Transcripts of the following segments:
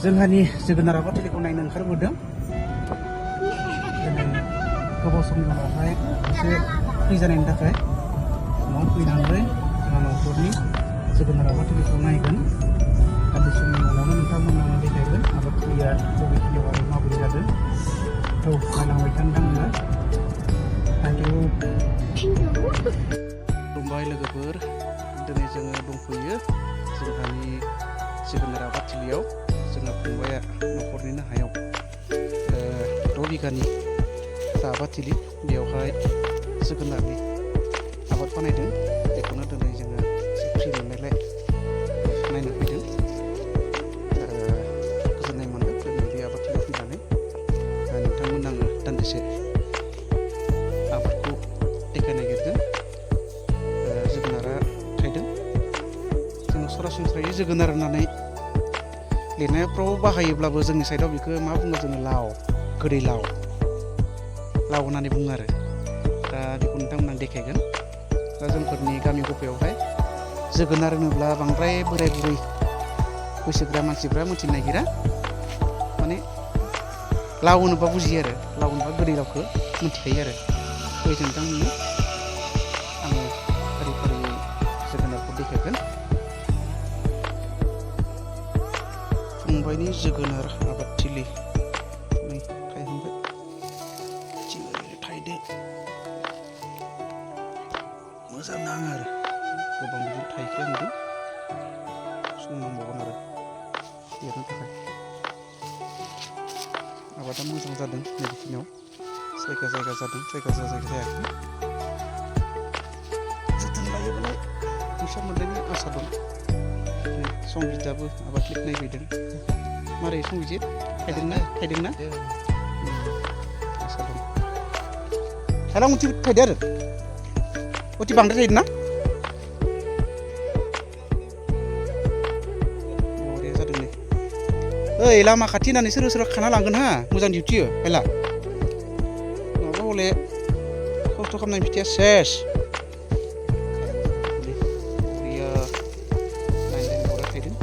जोंहानि जोगोनार आबादथिलिखौ नायनो ओंखारबोदों। दिनै गोबाव समनि उनावहाय एसे फ्रि जानायनि थाखाय न'आव फैनानै जोंहा न'खरनि जोगोनार आबादथिलिखौ नायगोन। दान्दिसे समनि उनावनो नोंथांमोननो देखायगोन आबादथिलिया बबे खिनियावहाय माबोरै जादों। औ नायलांबाय था नोंथांमोना। Thank you. खुलुमबाय लोगोफोर, दिनै जोङो दंफैयो जोंहानि जोगोनार आबादथिलियाव। जोंहा फंबाया न'खरनिनो हायाव 6 बिगानि जा आबादथिलि बेवहाय जोगोनारनि आबाद बानायदों। बेखौनो दिनै जोङो एसे फ्रि मोननायलाय नायनो फैदों। गोजोननाय मोनदों दिनै बे आबादथिलियाव फैनानै। नोंथांमोन आङो दान्दिसे आबादखौ देखायनो नागिरदों। जोगोनारा थायदों। जोङो सरासनस्रायै जोगोनार होननानै लिरनायफ्राव बाहायोब्लाबो जोंनि साइडआव बेखौ मा बुङो, जोङो लाव, गोदै लाव होननानै बुङो आरो। दा बेखौ नोंथांमोना देखायगोन। दा जोंफोरनि गामि गफायावहाय जोगोनार होनोब्ला बांद्राय बोराय बुरै बैसोग्रा मानसिफ्रा मिथिनो नागिरा। माने लाव होनोबा बुजियो आरो, लाव होनोबा गोदै लावखौ मिथिखायो आरो। बेबायदि नोंथांमोननो आङो फारि फारियै जोगोनारखौ देखायगोन। फंबायनि जोगोनार आबादथिलि नै थायहांबाय, थायदो। मोजां नाङो आरो, गोबां बिदि थायख्लाय नुदों। सम नांबावगोन आरो देरनो थाखाय। आबादा मोजां जादों नैबेखिनियाव। जायगा जायगा जादों, जायगा जायाखै। जोथोन लायोबालाय फैसा मोननायनि आसा दं। संगिताबो आबादथिलिखौ नायफैदों। मारै संगित, थायदोंना? आसा दं। हेला उथि थायदो आरो उथि बांद्राय थायदों ना? बरिया जादों नै। ओइ लामा खाथि होननानै सोरबा सोरबा खाना लांगोन हा, मोजां डिउटि हेला। नङाबा हले खस्थ' खालामनायनि फिथाइया सेस। बरिया लाइन बरिया थायदों।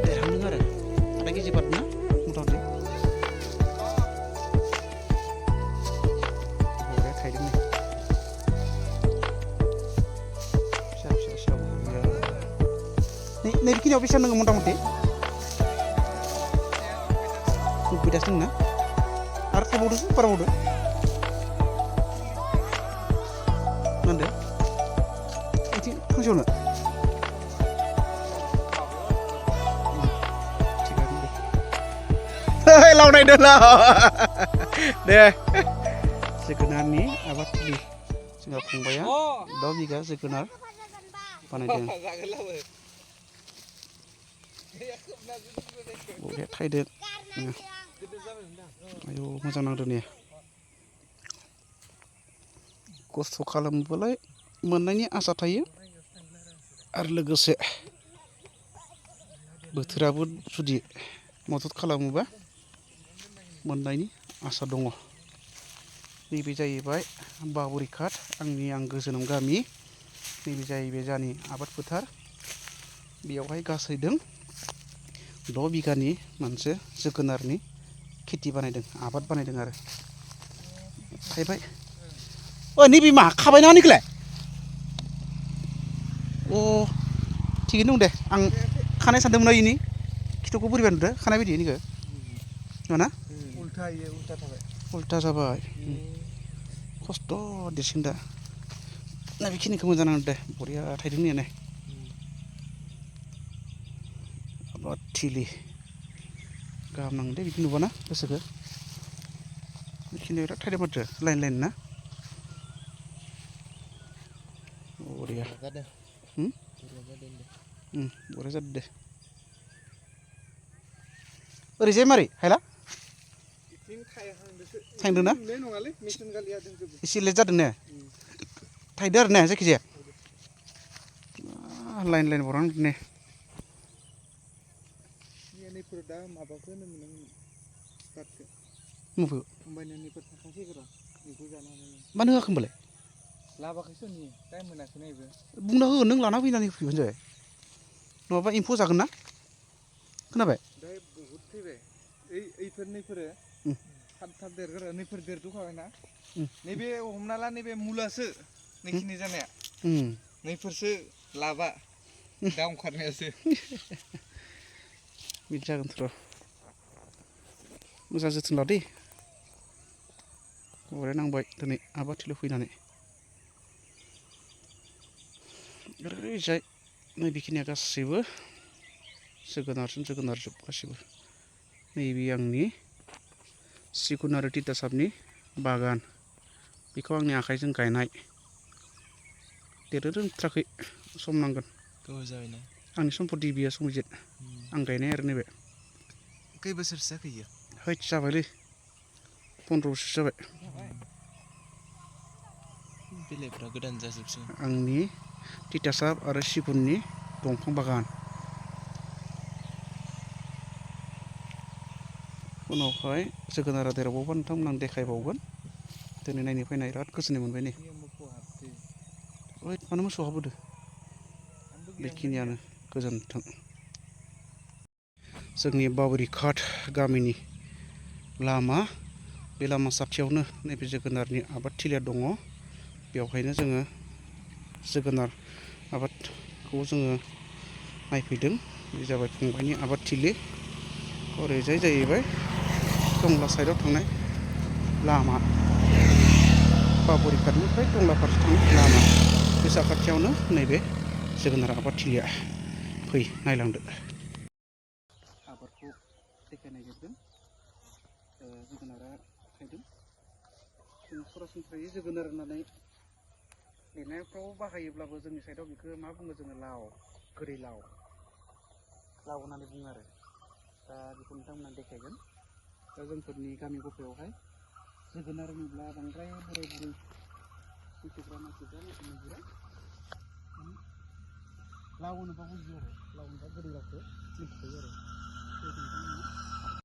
देरहांदों आरो 1/2 केजि बारदों ना मथा मथि। बरिया थायदों नै। फिसा बरिया। नैबेखिनियाव बेसेबां दङ मथा मथि? 90 दं ना? आरो थायबावदोसो, बाराबावदो। मा होनदो? बिथिं फांसेयावनो? थिगानो दे। लाव नायदो लाव। दे जोगोनारनि आबादथिलि जोंहा फंबाया 6 बिगा जोगोनार बानायदों। बरिया थायदों। आयौ मोजां नांदों ने। खस्थ' खालामोबालाय मोननायनि आसा थायो। आरो लोगोसे बोथोराबो जुदि मदद खालामोबा मोननायनि आसा दङ। नैबे जाहैबाय बावरिघाट, आंनि आंगो जोनोम गामि। नैबे जाहैबाय जोंहानि आबाद फोथार। बेयावहाय गासै 6 बिगानि मोनसे जोगोनारनि खेथि बानायदों, आबाद बानायदों आरो। थायबाय। नैबे मा खाबायना नैखौलाय? अ थिगैनो दं दे। आं खानाय सानदोंमोन इनि खिथुखौ बोरैबा नुदो खानाय बायदि इनिखौ नङाना? उल्था जाबाय। खस्थ' देरसिन दा। ना बेखिनिखौ मोजां नांदों दे, बरिया थायदों ने। आबादथिलि गाहाम नाङो दे बिदि नुबाना गोसोखौ। बेखिनियाव बिराद थायदों माथो लाइन ना। बरिया जादों। बरिया जादों दे। ओरैजाय मारै हायला? थांदों ना? एसे लेट जादों ने? थायदो आरो ने जायखिजाया? लाइन बरन ने। दा माबाखौ होनोमोन आं स्टार्टखौ। मानो होआखै होनबालाय? लाबोआखैसो नै टाइम मोनाखैना इबो। बुंना हो, नों लाना फैनानै होफैबानो जाबाय। नङाबा एम्फौ जागोन ना? खोनाबाय दाय बहुत थैबाय नैफोरो उम थाब थाब देरग्रा नैफोर देरजोबखाबायना उम नैबे हमना ला नैबे मुलासो नैखिनि जानाया उम नैफोरसो लाबा दा ओंखारनायासो बिदि जागोनथ' र' मोजां जोथोन ला दै गराय नांबाय दिनै आबादथिलियाव फैनानै ओरैजाय नैबेखिनिया गासैबो जोगोनारजों जोगोनार जोब गासैबो नैबे आंनि सिगुन आरो तितासापनि बागान बेखौ आंनि आखाइजों गायनाय देरनो रोंथ्राखै सम नांगोन गोबाव जाबायना आंनि सम्पति बियो संजित आं गायनाय आरो नैबे खै बोसोरसो जाखो इयो हैद जाबायलै 15 बोसोरसो जाबाय बिलाइफ्रा गोदान जाजोबसिगोन आंनि तितासाप आरो सिगुननि दंफां बागान उनावहाय जोगोनारा देरबावबा नोंथांमोन आं देखायबावगोन दिनै नायनो फैनाय बिराद गोजोननाय मोनबाय नै ओइद मानो मोसौ हाबबोदो बेखिनियानो गोजोन्थों जोंनि बावरिघाट गामिनि लामा बे लामा साखाथियावनो नैबे जोगोनारनि आबादथिलिया दङ बेवहायनो जोङो जोगोनार आबादखौ जोङो नायफैदों बे जाबाय फंबायनि आबादथिलि ओरैजाय जाहैबाय टंला साइडआव थांनाय लामा बावरिघाटनिफ्राय टंला फारसे थांनाय लामा बे साखाथियावनो नैबे जोगोनार आबादथिलिया फै नायलांदो आबादखौ देखायनो नागिरदों जोगोनारा थायदों जों सरासनस्रायै जोगोनार होननानै लिरनायफ्राव बाहायोब्लाबो जोंनि साइडआव बेखौ मा बुङो जोङो लाव गोदै लाव होननानै बुङो आरो दा बेखौ नोंथांमोना देखायगोन दा जोंफोरनि गामि गफायावहाय जोगोनार होनोब्ला बांद्राय बोराय बुरै बैसोफ्रा मानसिफ्रा मिथिनो नागिरा लाव होनोबा बुजियो आरो लाव होनोबा गोदै लावखौ मिथिखायो आरो